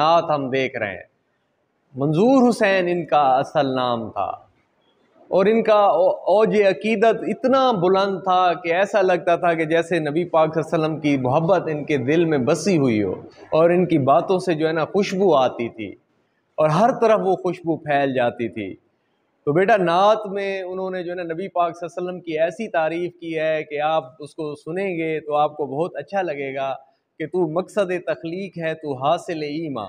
नात हम देख रहे हैं। मंजूर हुसैन इनका असल नाम था और इनका औज अकीदत इतना बुलंद था कि ऐसा लगता था कि जैसे नबी पाक सल्लल्लाहु अलैहि वसल्लम की मोहब्बत इनके दिल में बसी हुई हो, और इनकी बातों से जो है ना खुशबू आती थी और हर तरफ वो खुशबू फैल जाती थी। तो बेटा नात में उन्होंने जो है ना नबी पाक सल्लल्लाहु अलैहि वसल्लम की ऐसी तारीफ़ की है कि आप उसको सुनेंगे तो आपको बहुत अच्छा लगेगा कि तू मकसद तख्लीक है, तू हासिल ईमा,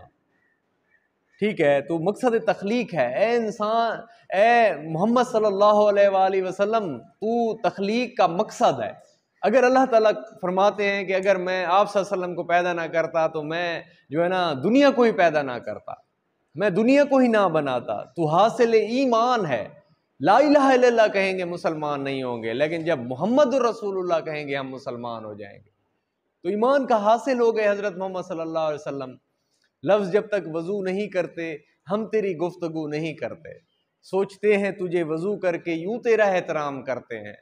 ठीक है, तो मकसद तख्लीक है। ए इंसान, ए मोहम्मद सल्लल्लाहु अलैहि वसल्लम, तू तख्लीक का मकसद है। अगर अल्लाह ताला फरमाते हैं कि अगर मैं आप सल्लल्लाहु अलैहि वसल्लम को पैदा ना करता तो मैं जो है ना दुनिया को ही पैदा ना करता, मैं दुनिया को ही ना बनाता। तू हासिल ईमान है। ला इलाहा इल्लल्लाह कहेंगे मुसलमान नहीं होंगे, लेकिन जब मोहम्मद रसूलुल्लाह कहेंगे हम मुसलमान हो जाएंगे। तो ईमान का हासिल हो गए हजरत मोहम्मद सल्लल्लाहु अलैहि वसल्लम। लफ्ज़ जब तक वज़ू नहीं करते हम तेरी गुफ्तगू नहीं करते, सोचते हैं तुझे वज़ू करके यूं तेरा एहतराम करते हैं।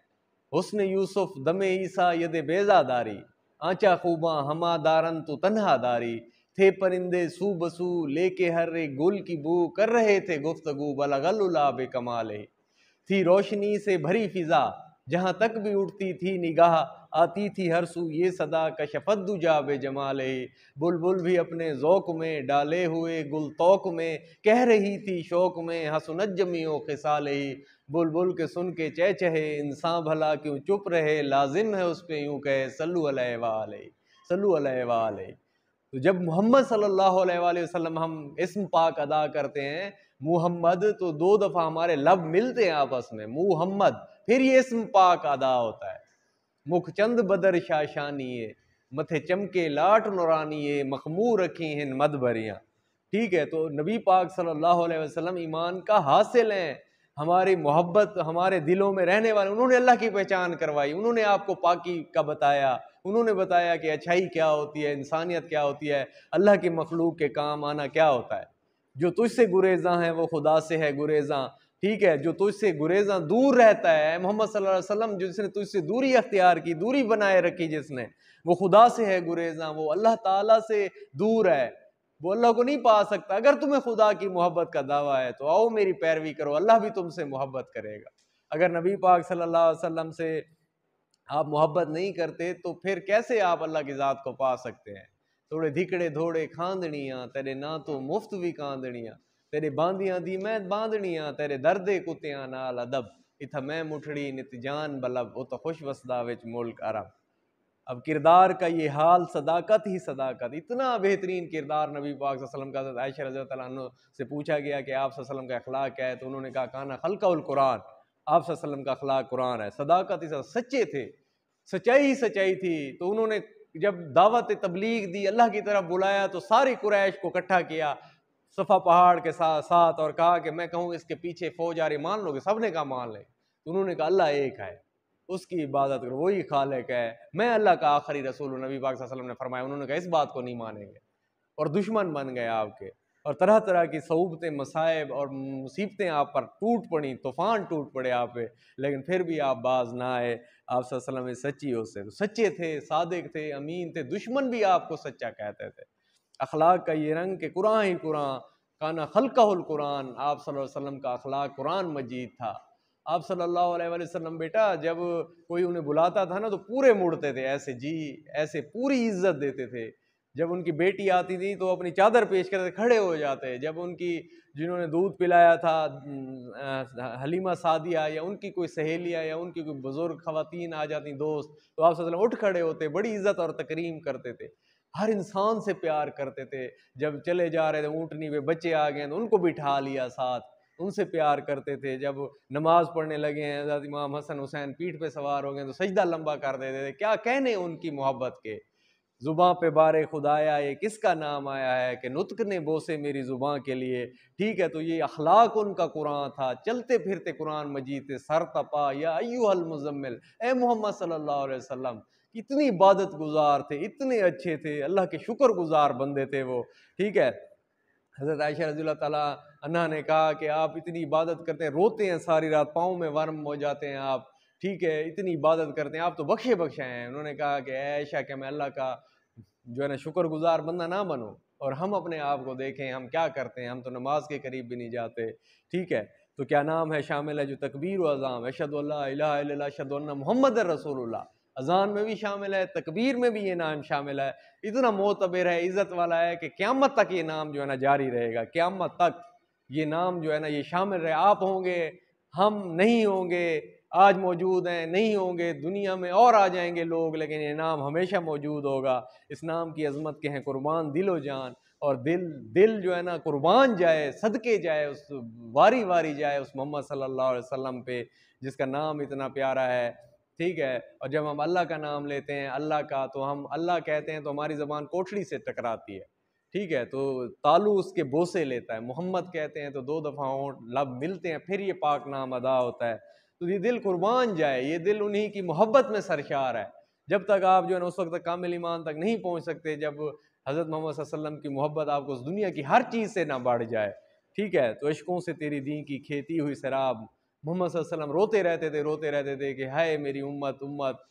हुस्न यूसुफ दमे ईसा यदे बेजादारी, आंचा खूबा हमा दारन तू तन्हा दारी। थे परिंदे सू बसू लेके हर एक गुल की बू, कर रहे थे गुफ्तगू बलगल्लुला बेकमाल। थी रोशनी से भरी फिजा जहाँ तक भी उठती थी निगाह, आती थी हर सू ये सदा कशफद्दु जाबे जमाल। बुलबुल भी अपने ज़ौक़ में डाले हुए गुल तौक में, कह रही थी शौक़ में हसनज्जमी ओ खिसाल। बुलबुल के सुन के चहचहे इंसान भला क्यों चुप रहे, लाजिम है उस पे यूं कहे सल्लु अलैहि व अलैहि, सल्लु अलैहि व अलैहि। तो जब मोहम्मद सल्लल्लाहु अलैहि वसल्लम हम इस्म पाक अदा करते हैं मुहम्मद, तो दो दफ़ा हमारे लब मिलते हैं आपस में मुहम्मद, फिर ये इस्म पाक अदा होता है। मुख चंद बदर शाशानिये, मथे चमके लाट नुरानिये, मखमूर रखी हैं मद भरियाँ। ठीक है, तो नबी पाक सल्लल्लाहु अलैहि वसल्लम ईमान का हासिल हैं, हमारी मोहब्बत हमारे दिलों में रहने वाले। उन्होंने अल्लाह की पहचान करवाई, उन्होंने आपको पाकी का बताया, उन्होंने बताया कि अच्छाई क्या होती है, इंसानियत क्या होती है, अल्लाह की मखलूक के काम आना क्या होता है। जो तुझसे गुरेज़ा है वो खुदा से है गुरेज़ा, ठीक है, जो तुझसे गुरेज़ा दूर रहता है मोहम्मद सल्लल्लाहु अलैहि वसल्लम, जिसने तुझसे दूरी अख्तियार की, दूरी बनाए रखी जिसने, वो खुदा से है गुरेज़ा, वो अल्लाह ताला से दूर है, वो अल्लाह को नहीं पा सकता। अगर तुम्हें खुदा की मोहब्बत का दावा है तो आओ मेरी पैरवी करो, अल्लाह भी तुमसे मोहब्बत करेगा। अगर नबी पाक सल्लल्लाहु अलैहि वसल्लम से आप मोहब्बत नहीं करते तो फिर कैसे आप अल्लाह की ज़ात को पा सकते हैं। थोड़े धिकड़े धोड़े खांदनियाँ तेरे ना तो मुफ्त भी कांदनियाँ, तेरे बांदियाँ दी मैं बांदनियाँ, तेरे दर्दे कुत्तियाँ नाल अदब, इथा मैं मुठड़ी नित जान बलब, वो तो खुश वसदा विच मुल्क अरब। अब किरदार का ये हाल सदाकत ही सदाकत, इतना बेहतरीन किरदार नबी पाक सल्लल्लाहु अलैहि वसल्लम का। हज़रत आयशा रज़ियल्लाहु तआला अन्हा से पूछा गया कि आप सल्लल्लाहु अलैहि वसल्लम का अखलाक क्या है, तो उन्होंने कहा काना खल्क़ुल कुरान, आप सल्लल्लाहु अलैहि वसल्लम का अखलाक कुरान है। सदाकत ही सच्चे थे, सच्चाई ही सच्चाई थी। तो उन्होंने जब दावत तबलीग दी, अल्लाह की तरफ बुलाया, तो सारी कुरैश को इकट्ठा किया सफ़ा पहाड़ के साथ और कहा कि मैं कहूँ इसके पीछे फौज आ रही, मान लोगे? सब ने कहा मान ले। तो उन्होंने कहा अल्लाह एक है, उसकी इबादत करो, वही खालिक है, मैं अल्लाह का आखिरी रसूल हूँ, नबी पाक सल्लल्लाहु अलैहि वसल्लम ने फरमाया। उन्होंने कहा इस बात को नहीं मानेंगे और दुश्मन बन गए आपके, और तरह तरह की सऊबतें मसाइब और मुसीबतें आप पर टूट पड़ी, तूफ़ान टूट पड़े आप पे, लेकिन फिर भी आप बाज ना आए। आप सल्लल्लाहु अलैहि वसल्लम सच्ची हो से, तो सच्चे थे, सादिक थे, अमीन थे, दुश्मन भी आपको सच्चा कहते थे। अखलाक का ये रंग कि कुरान ही कुरान, काना खल्क़हुल कुरान, आप सल्लल्लाहु अलैहि वसल्लम का अखलाक कुरान मजीद था। आप सल्लल्लाहु अलैहि वसल्लम बेटा जब कोई उन्हें बुलाता था ना तो पूरे मुड़ते थे, ऐसे जी ऐसे पूरी इज्जत देते थे। जब उनकी बेटी आती थी तो अपनी चादर पेश करते खड़े हो जाते। जब उनकी जिन्होंने दूध पिलाया था हलीमा सादिया या उनकी कोई सहेलियाँ या उनकी कोई बुजुर्ग खवातीन आ जाती दोस्त, तो आप सल्लल्लाहु अलैहि वसल्लम उठ खड़े होते, बड़ी इज्जत और तकरीम करते थे, हर इंसान से प्यार करते थे। जब चले जा रहे थे ऊँटनी पे बच्चे आ गए तो उनको बिठा लिया साथ, उनसे प्यार करते थे। जब नमाज पढ़ने लगे हैं हज़रत इमाम हसन हुसैन पीठ पे सवार हो गए तो सजदा लंबा कर देते थे। क्या कहने उनकी मोहब्बत के, ज़ुबां पे बारे खुदाया ये किसका नाम आया है कि नुत्क ने बोसे मेरी ज़ुबां के लिए। ठीक है, तो ये अखलाक उनका कुरान था, चलते फिरते कुरान मजीद थे, सर तपा या अय्युहल मुज़म्मिल, ए मोहम्मद सल्लल्लाहु अलैहि वसल्लम। इतनी इबादत गुजार थे, इतने अच्छे थे, अल्लाह के शुक्र गुजार बंदे थे वो। ठीक है, हज़रत आयशा रज़ियल्लाहु ताला अन्हा ने कहा कि आप इतनी इबादत करते हैं, रोते हैं सारी रात, पाँव में वर्म हो जाते हैं आप, ठीक है, इतनी इबादत करते हैं, आप तो बख्शे बख्शे हैं। उन्होंने कहा कि आयशा क्या मैं अल्लाह का जो है ना शुक्रगुजार बंदा ना बनूं? और हम अपने आप को देखें, हम क्या करते हैं, हम तो नमाज के करीब भी नहीं जाते। ठीक है, तो क्या नाम है शामिल है जो तकबीर व अज़ाम, अशहदु अल्ला इलाहा इल्लल्लाह अशहदु अन्ना मुहम्मद रसूलुल्लाह, अजान में भी शामिल है, तकबीर में भी ये नाम शामिल है। इतना मोतबर है, इज़्ज़त वाला है कि क़यामत तक ये नाम जो है ना जारी रहेगा, क़यामत तक ये नाम जो है ना ये शामिल रहे। आप होंगे, हम नहीं होंगे, आज मौजूद हैं, नहीं होंगे, दुनिया में और आ जाएंगे लोग, लेकिन ये नाम हमेशा मौजूद होगा। इस नाम की अजमत के हैं कुर्बान दिल व जान, और दिल दिल जो है ना कुर्बान जाए, सदके जाए, उस वारी वारी जाए उस मोहम्मद सल्लल्लाहु अलैहि वसल्लम पे जिसका नाम इतना प्यारा है। ठीक है, और जब हम अल्लाह का नाम लेते हैं, अल्लाह का, तो हम अल्लाह कहते हैं तो हमारी ज़बान कोठड़ी से टकराती है। ठीक है, तो तालू उसके बोसे लेता है। मोहम्मद कहते हैं तो 2 दफ़ा होंठ लब मिलते हैं, फिर ये पाक नाम अदा होता है। तो ये दिल कुर्बान जाए, ये दिल उन्हीं की मोहब्बत में सरशार है। जब तक आप जो है ना उस वक्त तक कामिल ईमान तक नहीं पहुँच सकते जब हज़रत मोहम्मद सल्लल्लाहु अलैहि वसल्लम की मोहब्बत आपको उस दुनिया की हर चीज़ से ना बढ़ जाए। ठीक है, तो इश्कों से तेरी दीन की खेती हुई शराब, मोहम्मद सल्लल्लाहु अलैहि वसल्लम रोते रहते थे कि हाय मेरी उम्मत उम्मत।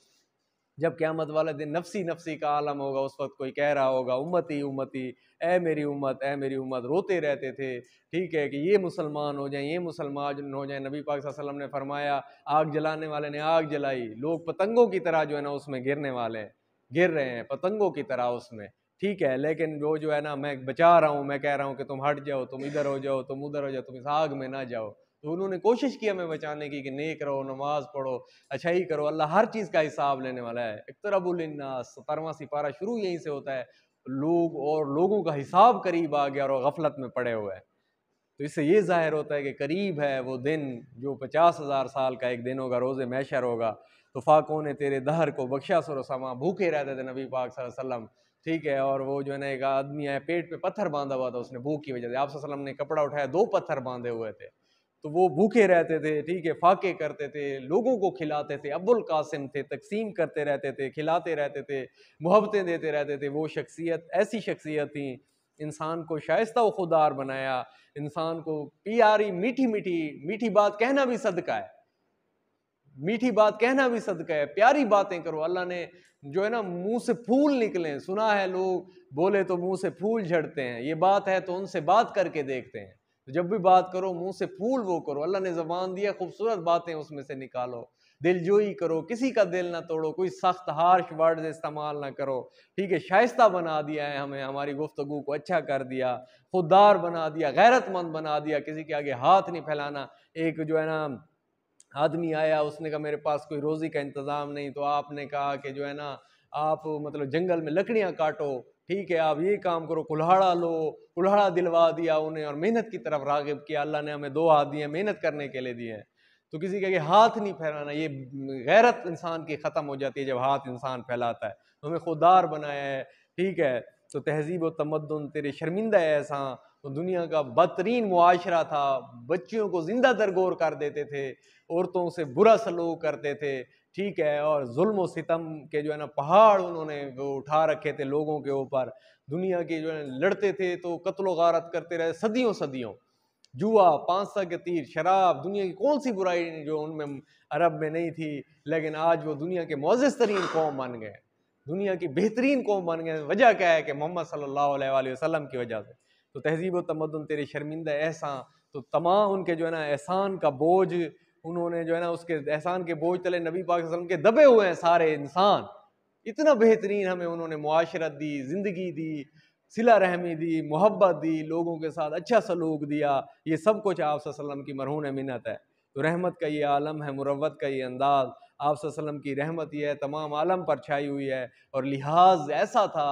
जब क़यामत वाला दिन नफसी नफसी का आलम होगा, उस वक्त कोई कह रहा होगा उम्मती उम्मती, ए मेरी उम्मत, ए मेरी उम्मत, रोते रहते थे। ठीक है, कि ये मुसलमान हो जाएं, ये मुसलमान हो जाएं। नबी पाक सल्लल्लाहु अलैहि वसल्लम ने फरमाया, आग जलाने वाले ने आग जलाई, लोग पतंगों की तरह जो है ना उसमें गिरने वाले हैं, गिर रहे हैं पतंगों की तरह उसमें। ठीक है, लेकिन वो जो है ना मैं बचा रहा हूँ, मैं कह रहा हूँ कि तुम हट जाओ, तुम इधर हो जाओ, तुम उधर हो जाओ, तुम इस आग में ना जाओ। तो उन्होंने कोशिश की हमें बचाने की कि नेक रहो, नमाज पढ़ो, अच्छाई करो, अल्लाह हर चीज़ का हिसाब लेने वाला है। इक़्तरबू लिन्नास 17वां सिपारा शुरू यहीं से होता है। लोग और लोगों का हिसाब करीब आ गया और गफलत में पड़े हुए हैं। तो इससे ये ज़ाहिर होता है कि करीब है वो दिन जो 50,000 साल का एक दिन होगा, रोज़े महशर होगा। तो फाकों ने तेरे दहर को बख्शा समा, भूखे रहते थे नबी पाक सल्लल्लाहु अलैहि वसल्लम। ठीक है, और वो जो है ना एक आदमी है पेट पे पत्थर बांधा हुआ था, उसने भूख की वजह से, आप सल्लल्लाहु अलैहि वसल्लम ने कपड़ा उठाया, 2 पत्थर बांधे हुए थे। तो वो भूखे रहते थे। ठीक है, फाके करते थे, लोगों को खिलाते थे, अब्बुल कासिम थे, तकसीम करते रहते थे, खिलाते रहते थे, मोहब्बतें देते रहते थे। वो शख्सियत ऐसी शख्सियत थी, इंसान को शाइस्ता व खुदार बनाया, इंसान को प्यारी मीठी मीठी मीठी बात कहना भी सदका है, मीठी बात कहना भी सदका है, प्यारी बातें करो। अल्लाह ने जो है ना मुंह से फूल निकले, सुना है लोग बोले तो मुंह से फूल झड़ते हैं, ये बात है तो उनसे बात करके देखते हैं। तो जब भी बात करो मुंह से फूल वो करो। अल्लाह ने ज़बान दिया, खूबसूरत बातें उसमें से निकालो, दिलजोई करो, किसी का दिल ना तोड़ो, कोई सख्त हार्श वर्ड इस्तेमाल ना करो। ठीक है, शाइस्ता बना दिया है हमें, हमारी गुफ्तगू को अच्छा कर दिया, खुददार बना दिया, गैरतमंद बना दिया, किसी के आगे हाथ नहीं फैलाना। एक जो है ना आदमी आया, उसने कहा मेरे पास कोई रोज़ी का इंतज़ाम नहीं, तो आपने कहा कि जो है ना आप मतलब जंगल में लकड़ियाँ काटो, ठीक है, आप ये काम करो, कुल्हाड़ा लो, कुल्हाड़ा दिलवा दिया उन्हें और मेहनत की तरफ राग़िब किया। अल्लाह ने हमें 2 हाथ दिए हैं, मेहनत करने के लिए दिए हैं। तो किसी के आगे हाथ नहीं फैलाना, ये गैरत इंसान की ख़त्म हो जाती है जब हाथ इंसान फैलाता है। तो हमें खुददार बनाया है। ठीक है, तो तहज़ीब व तमद्दुन तेरे शर्मिंदा ऐसा, तो दुनिया का बदतरीन मुआशरा था, बच्चियों को जिंदा दरगोर कर देते थे, औरतों से बुरा सलूक करते थे। ठीक है, और जुल्म व सितम के जो है ना पहाड़ उन्होंने वो उठा रखे थे लोगों के ऊपर। दुनिया के जो है लड़ते थे तो कत्ल गारत करते रहे सदियों सदियों। जुआ, 5 के तीर, शराब, दुनिया की कौन सी बुराई जो उनमें अरब में नहीं थी, लेकिन आज वो दुनिया के मुअज़्ज़ज़ तरीन कौम बन गए, दुनिया की बेहतरीन कौम बन गए। वजह क्या है कि मोहम्मद सल्लल्लाहु अलैहि वसल्लम की वजह से। तो तहज़ीब व तमद्दुन तेरे शर्मिंदा एहसान, तो तमाम उनके जो है ना एहसान का बोझ, उन्होंने जो है ना उसके एहसान के बोझ तले नबी पाक सल्लल्लाहु अलैहि वसल्लम के दबे हुए हैं सारे इंसान। इतना बेहतरीन हमें उन्होंने मुआशरत दी, ज़िंदगी दी, सिला रहमी दी, मोहब्बत दी, लोगों के साथ अच्छा सलूक दिया। ये सब कुछ आप सल्लल्लाहु अलैहि वसल्लम की मरहून मिन्नत है। तो रहमत का ये आलम है, मुरव्वत का ये अंदाज़, आप सल्लल्लाहु अलैहि वसल्लम की रहमत ये है तमाम आलम पर छाई हुई है। और लिहाज ऐसा था,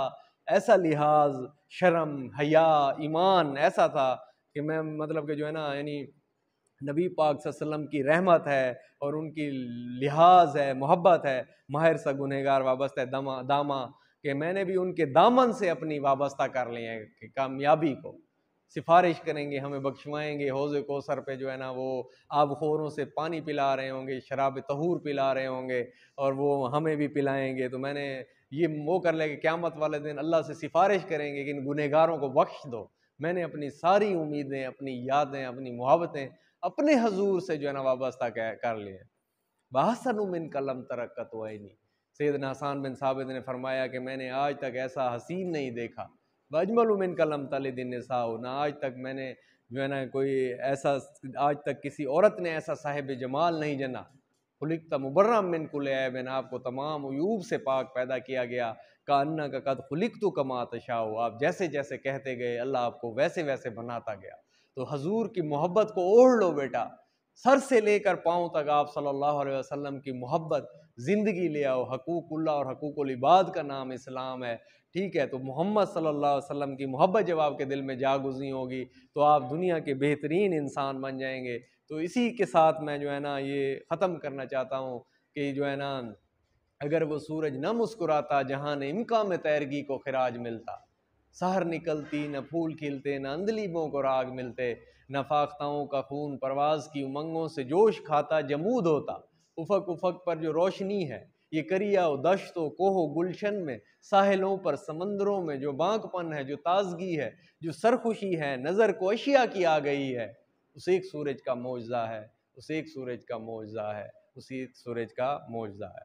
ऐसा लिहाज, शर्म, हया, ईमान ऐसा था कि मैं मतलब कि जो है ना यानी नबी पाक सल्लल्लाहु अलैहि वसल्लम की रहमत है और उनकी लिहाज है, मोहब्बत है, माहिर सा गुनहगार वाबस्ता है दामा कि मैंने भी उनके दामन से अपनी वाबस्ता कर लिया है कि कामयाबी को सिफारिश करेंगे, हमें बख्शवाएंगे। हौज़ कौसर पे जो है ना वो आबखोरों से पानी पिला रहे होंगे, शराब तहूर पिला रहे होंगे और वो हमें भी पिलाएंगे। तो मैंने ये वो कर लिया कि क़यामत वाले दिन अल्लाह से सिफारिश करेंगे कि इन गुनहगारों को बख्श दो। मैंने अपनी सारी उम्मीदें, अपनी यादें, अपनी मोहब्बतें अपने हजूर से जो है ना वाबस्ता कर लिए। वहसनु मिन कलम तरक्कत वैनी, सैयदना हसन बिन साबित ने फरमाया कि मैंने आज तक ऐसा हसीन नहीं देखा, वजमलु मिन कलम तलिदिन निसाउ, ना आज तक मैंने जो है ना कोई ऐसा, आज तक किसी औरत ने ऐसा साहिब जमाल नहीं जना। खुलिकता मुबर्रम मिन कुल्लि ऐबिन, आपको तमाम उयूब से पाक पैदा किया गया। कान्ना का कद खुलिकतु कमा तशाउ, आप जैसे जैसे कहते गए अल्लाह आपको वैसे वैसे बनाता गया। तो हजूर की मोहब्बत को ओढ़ लो बेटा, सर से लेकर पाँव तक आप सल्लल्लाहु अलैहि वसल्लम की मोहब्बत ज़िंदगी ले आओ। हकूकुल्लाह और हकूकुल इबाद का नाम इस्लाम है, ठीक है। तो मोहम्मद सल्लल्लाहु अलैहि वसल्लम की मोहब्बत जब आपके दिल में जागुज़ी होगी तो आप दुनिया के बेहतरीन इंसान बन जाएंगे। तो इसी के साथ मैं जो है ना ये ख़त्म करना चाहता हूँ कि जो है ना, अगर वो सूरज न मुस्कुराता जहां ने इम्का में तैरगी को खिराज मिलता, सहर निकलती न फूल खिलते, न अंदलीबों को राग मिलते, न फाख्ताओं का खून परवाज की उमंगों से जोश खाता जमूद होता। उफक उफक पर जो रोशनी है ये करिया दश्तो कोहो गुलशन में, साहिलों पर समंदरों में जो बांकपन है, जो ताजगी है, जो सरखुशी है, नज़र को अशिया की आ गई है, उस एक सूरज का मौजज़ा है, उस एक सूरज का मौजज़ा है, उसी एक सूरज का मौजज़ा है।